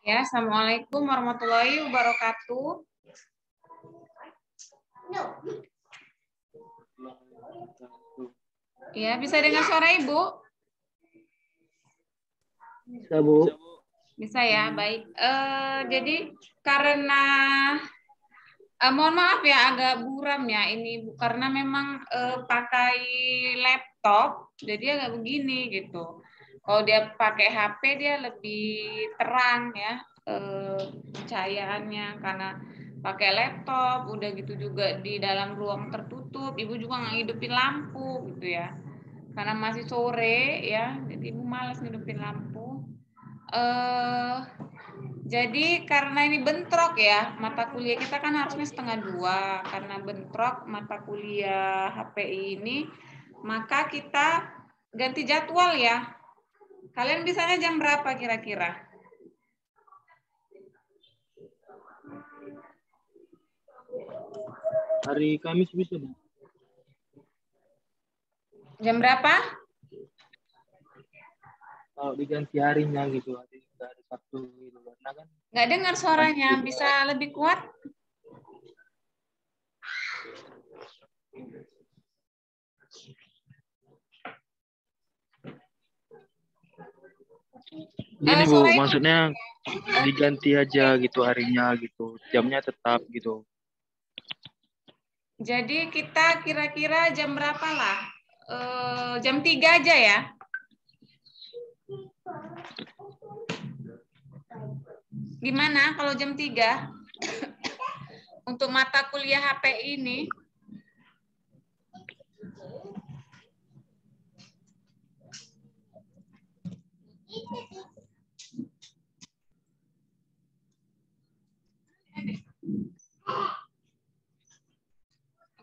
Ya, assalamualaikum warahmatullahi wabarakatuh. Ya, bisa dengar suara Ibu? Bisa, Bu. Bisa ya, baik. Jadi karena mohon maaf ya agak buram ya ini Bu, karena memang pakai laptop, jadi agak begini gitu. Kalau dia pakai HP dia lebih terang ya cahayaannya, karena pakai laptop udah gitu juga di dalam ruang tertutup, Ibu juga nggak ngidupin lampu gitu ya. Karena masih sore ya, jadi Ibu malas ngidupin lampu. Jadi karena ini bentrok ya, mata kuliah kita kan harusnya 1:30. Karena bentrok mata kuliah HPI ini, maka kita ganti jadwal ya. Kalian bisanya jam berapa kira-kira? Hari Kamis bisa, Bu. Jam berapa? Kalau diganti harinya gitu, hari Sabtu gitu. Karena kan Nggak dengar suaranya, bisa lebih kuat? gini, Bu, maksudnya diganti aja gitu harinya gitu. Jamnya tetap gitu. Jadi kita kira-kira jam berapa lah? Jam 3 aja ya? Gimana kalau jam 3? Untuk mata kuliah HPI ini?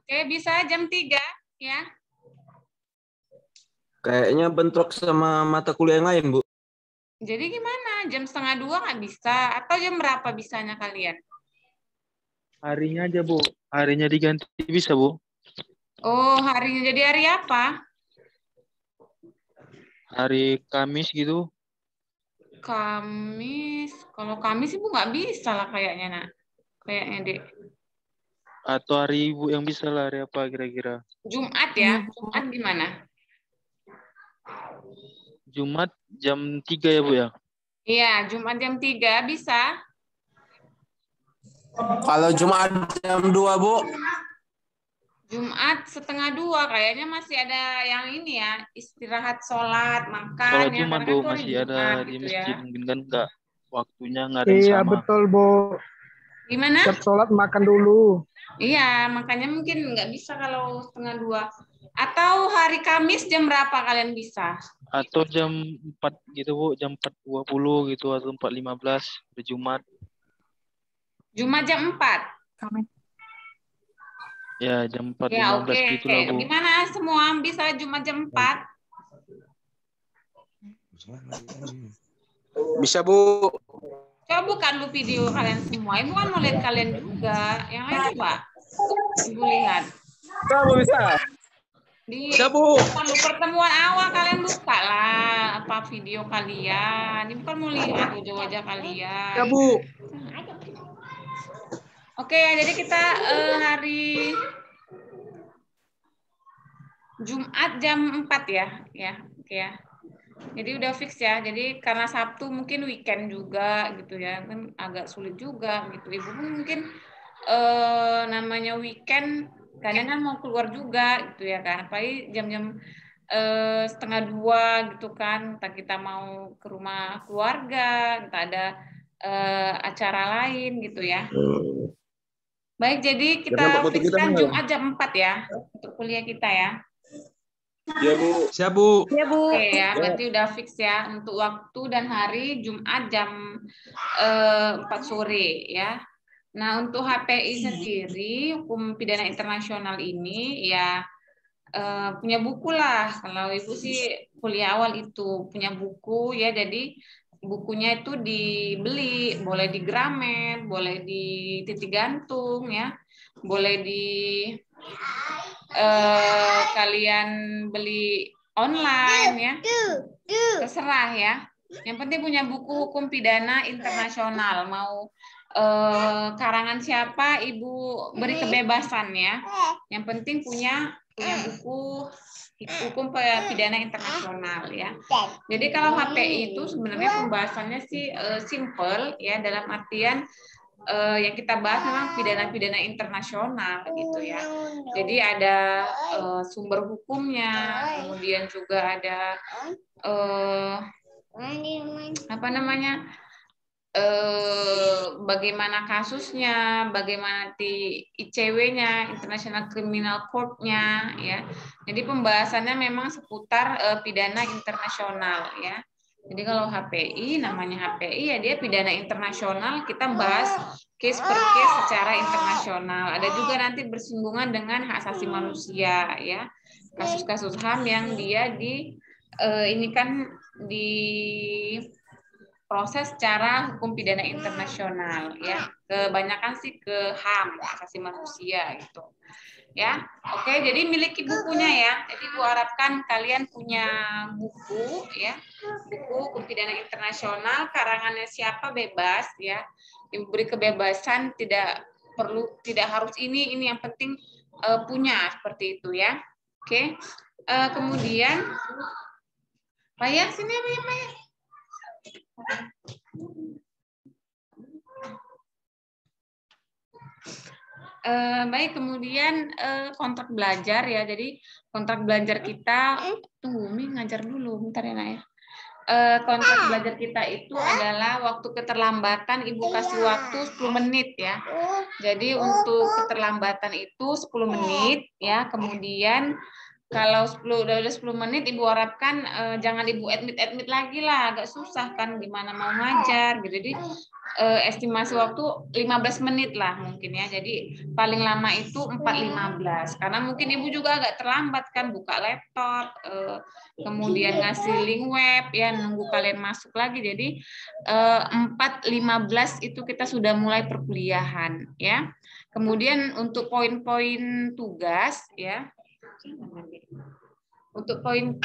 Oke, bisa jam 3 ya? Kayaknya bentrok sama mata kuliah yang lain, Bu. Jadi gimana? Jam 1:30 nggak bisa? Atau jam berapa bisanya kalian? Harinya aja, Bu. Harinya diganti bisa, Bu. Oh, harinya jadi hari apa? Hari Kamis gitu. Kamis. Kalau Kamis Ibu nggak bisa lah kayaknya, Nak. Kayaknya, Dek. Atau hari Ibu yang bisa lah, hari apa kira-kira? Jumat ya? Jumat gimana? Jumat jam 3 ya, Bu ya? Iya, Jumat jam 3 bisa. Kalau Jumat jam 2, Bu. Jumat 1:30 kayaknya masih ada yang ini ya, istirahat sholat, makan Sholat ya, Jumat, karena kan Bu, itu hari masih ada Jumat di gitu masjid. ya. Mungkin kan enggak, waktunya nggak ada yang Iya, sama. betul, Bu. Gimana? Siap sholat makan dulu. Iya, makanya mungkin nggak bisa kalau 1:30. Atau hari Kamis jam berapa kalian bisa? Atau jam 4 gitu, Bu. Jam 4.20 gitu, atau 4.15 hari Jumat. Jumat jam 4. Ya, jam Ya, 4.15 oke. gitulah, Bu. Gimana semua bisa Jumat jam 4? Bisa, Bu. Coba bukan lu video kalian semua. Ibu kan mau lihat kalian juga. Yang lain coba. Ibu lihat. Bisa. Di Bisa, Bu. kalau pertemuan awal kalian buka lah apa video kalian. Ibu kan mau lihat wajah-wajah kalian. Ya, Bu. Oke, jadi kita hari Jumat jam 4 ya. Ya, oke ya. Jadi udah fix ya. Jadi karena Sabtu mungkin weekend juga gitu ya. Kan agak sulit juga gitu. Ibu pun mungkin namanya weekend kadang kan mau keluar juga gitu ya kan. Apalagi jam-jam 1:30 gitu kan. Entah kita mau ke rumah keluarga, entah ada acara lain gitu ya. Baik, jadi kita fixkan Jumat jam 4 ya untuk kuliah kita ya. Ya, Bu. Siap, Bu. Ya, Bu. Oke ya, berarti udah fix ya untuk waktu dan hari Jumat jam 4 sore ya. Nah, untuk HPI sendiri, Hukum Pidana Internasional ini ya punya buku lah. Kalau Ibu sih kuliah awal itu punya buku ya, jadi bukunya itu dibeli, boleh di Gramet, boleh di titik gantung ya, boleh di kalian beli online ya. Terserah ya. Yang penting punya buku hukum pidana internasional. Mau karangan siapa, Ibu beri kebebasan ya. Yang penting punya buku hukum pidana internasional ya. Jadi kalau HPI itu sebenarnya pembahasannya sih simple ya, dalam artian yang kita bahas memang pidana-pidana internasional gitu ya. Jadi ada sumber hukumnya, kemudian juga ada apa namanya, bagaimana kasusnya, bagaimana di ICW-nya, International Criminal Court-nya ya. Jadi pembahasannya memang seputar pidana internasional ya. Jadi kalau HPI, namanya HPI ya dia pidana internasional, kita bahas case per case secara internasional. Ada juga nanti bersinggungan dengan hak asasi manusia ya. Kasus-kasus HAM yang dia ini kan di proses secara hukum pidana internasional ya. Kebanyakan sih ke HAM, hak asasi manusia gitu. Ya. Oke, jadi miliki bukunya ya. Jadi Bu harapkan kalian punya buku ya. Buku hukum pidana internasional, karangannya siapa bebas ya. Diberi kebebasan, tidak harus ini yang penting punya, seperti itu ya. Oke. Kemudian Maya sini Maya. Baik, kemudian kontrak belajar ya. Jadi kontrak belajar kita, tunggu Umi ngajar dulu, bentar ya Nak ya. Kontrak belajar kita itu adalah waktu keterlambatan Ibu kasih waktu 10 menit ya. Jadi untuk keterlambatan itu 10 menit ya. Kemudian kalau udah 10 menit Ibu harapkan jangan Ibu admit lagi lah, agak susah kan gimana mau ngajar gitu. Jadi estimasi waktu 15 menit lah mungkin ya. Jadi paling lama itu 4.15. Karena mungkin Ibu juga agak terlambat kan buka laptop, kemudian ngasih link web ya, nunggu kalian masuk lagi. Jadi 4.15 itu kita sudah mulai perkuliahan ya. Kemudian untuk poin-poin tugas ya. Untuk poin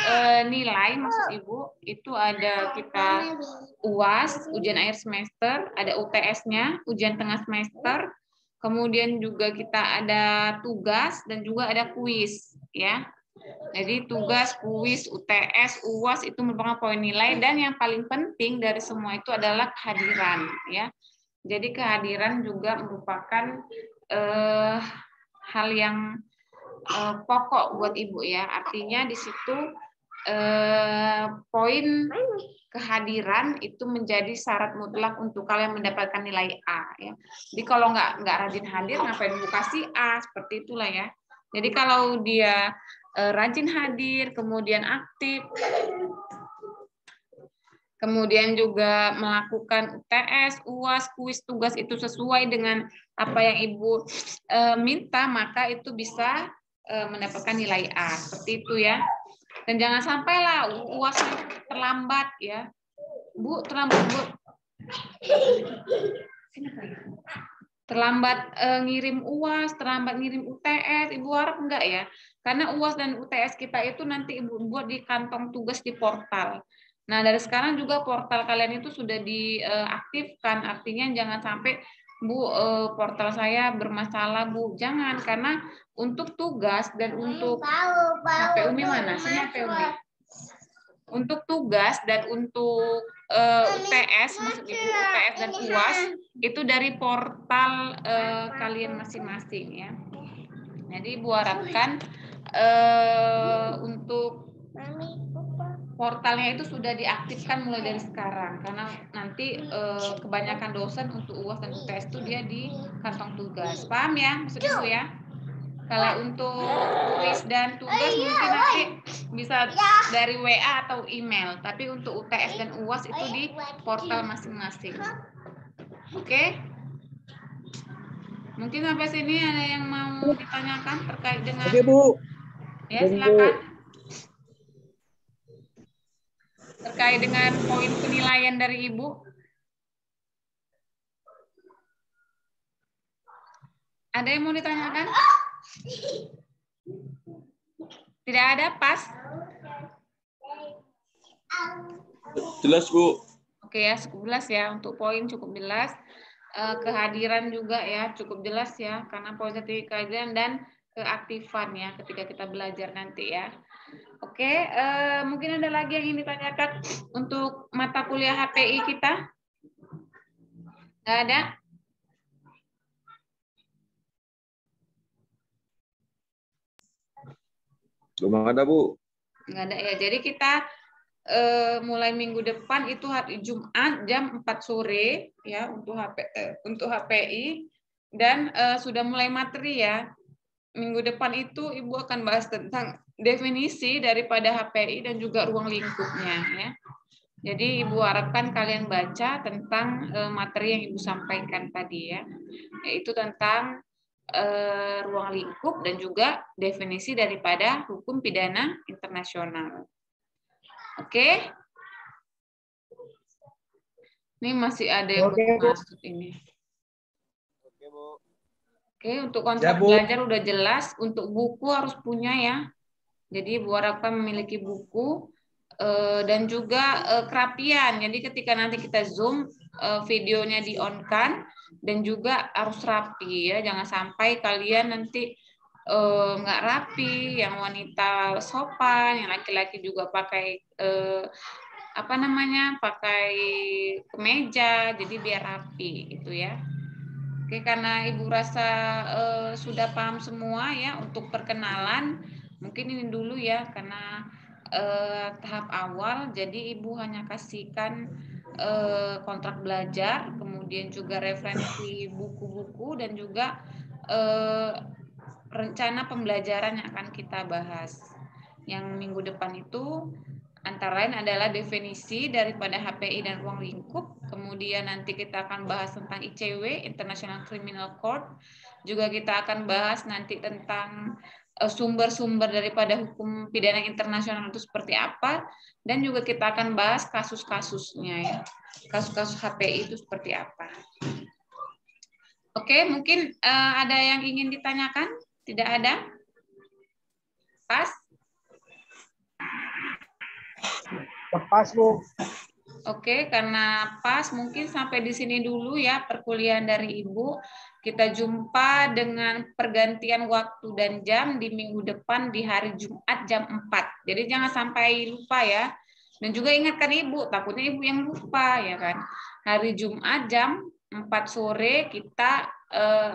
nilai maksud Ibu itu ada kita UAS, ujian akhir semester, ada UTS-nya, ujian tengah semester, kemudian juga kita ada tugas dan juga ada kuis ya. Jadi tugas, kuis, UTS, UAS itu merupakan poin nilai, dan yang paling penting dari semua itu adalah kehadiran ya. Jadi kehadiran juga merupakan hal yang pokok buat Ibu ya. Artinya di situ poin kehadiran itu menjadi syarat mutlak untuk kalian mendapatkan nilai A ya. Jadi kalau nggak rajin hadir, ngapain Ibu kasih A, seperti itulah ya. Jadi kalau dia rajin hadir, kemudian aktif, kemudian juga melakukan UTS, UAS, kuis, tugas itu sesuai dengan apa yang Ibu minta, maka itu bisa mendapatkan nilai A, seperti itu ya. Dan jangan sampailah UAS terlambat ya. Bu, terlambat Bu. Terlambat ngirim UAS, terlambat ngirim UTS, Ibu harap enggak ya. Karena UAS dan UTS kita itu nanti Ibu buat di kantong tugas di portal. Nah, dari sekarang juga portal kalian itu sudah diaktifkan, artinya jangan sampai Bu, portal saya bermasalah Bu, jangan, karena untuk tugas dan untuk HP Umi mana? Sini HP Umi. Untuk tugas dan untuk UTS, maksud Ibu UTS dan UAS itu dari portal kalian masing-masing ya. Jadi Ibu harapkan untuk portalnya itu sudah diaktifkan mulai dari sekarang, karena nanti kebanyakan dosen untuk UAS dan UTS itu dia di kantong tugas. Paham ya maksud Ibu ya? Kalau untuk kuis dan tugas mungkin nanti bisa dari WA atau email, tapi untuk UTS dan UAS itu di portal masing-masing. Oke? Mungkin sampai sini ada yang mau ditanyakan terkait dengan... Oke, Bu. Ya, silakan. Terkait dengan poin penilaian dari Ibu. Ada yang mau ditanyakan? Tidak ada, pas? Jelas, Bu. Oke ya, cukup jelas ya. Untuk poin cukup jelas. Kehadiran juga ya cukup jelas ya, karena poin kehadiran dan keaktifan ya ketika kita belajar nanti ya. Oke, mungkin ada lagi yang ingin ditanyakan untuk mata kuliah HPI kita? Nggak ada? Belum ada, Bu. Nggak ada ya. Jadi kita mulai minggu depan itu hari Jumat jam 4 sore ya untuk HPI, dan sudah mulai materi ya. Minggu depan itu Ibu akan bahas tentang definisi daripada HPI dan juga ruang lingkupnya ya. Jadi Ibu harapkan kalian baca tentang materi yang Ibu sampaikan tadi ya, yaitu tentang ruang lingkup dan juga definisi daripada hukum pidana internasional. Oke? Ini masih ada yang belum masuk ini. Oke, Bu. Oke, untuk kontrak belajar udah jelas, untuk buku harus punya ya. Jadi Ibu harapkan memiliki buku dan juga kerapian. Jadi ketika nanti kita Zoom, videonya di-on-kan dan juga harus rapi ya. Jangan sampai kalian nanti nggak rapi, yang wanita sopan, yang laki-laki juga pakai pakai kemeja, jadi biar rapi itu ya. Oke, karena Ibu rasa sudah paham semua ya untuk perkenalan, mungkin ini dulu ya karena tahap awal. Jadi Ibu hanya kasihkan kontrak belajar, kemudian juga referensi buku-buku dan juga rencana pembelajaran yang akan kita bahas. Yang minggu depan itu antara lain adalah definisi daripada HPI dan ruang lingkup. Kemudian nanti kita akan bahas tentang ICW, International Criminal Court. Juga kita akan bahas nanti tentang sumber-sumber daripada hukum pidana internasional itu seperti apa. Dan juga kita akan bahas kasus-kasusnya ya. Kasus-kasus HPI itu seperti apa. Oke, mungkin ada yang ingin ditanyakan? Tidak ada? Pas? Lepas, Bu. Oke, karena pas mungkin sampai di sini dulu ya perkuliahan dari Ibu. Kita jumpa dengan pergantian waktu dan jam di minggu depan di hari Jumat jam 4. Jadi jangan sampai lupa ya. Dan juga ingatkan Ibu, takutnya Ibu yang lupa ya kan. Hari Jumat jam 4 sore kita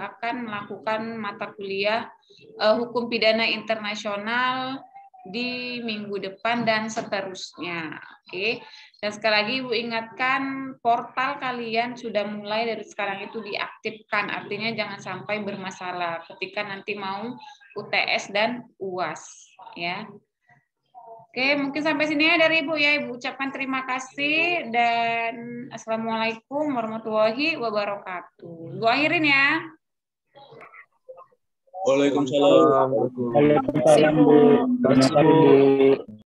akan melakukan mata kuliah hukum pidana internasional di minggu depan dan seterusnya. Oke. Dan sekali lagi Ibu ingatkan portal kalian sudah mulai dari sekarang itu diaktifkan. Artinya jangan sampai bermasalah ketika nanti mau UTS dan UAS ya. Oke, mungkin sampai sini ya dari Ibu ya. Ibu ucapkan terima kasih dan Assalamualaikum warahmatullahi wabarakatuh. Ibu akhirin ya. Waalaikumsalam. Waalaikumsalam, Bu.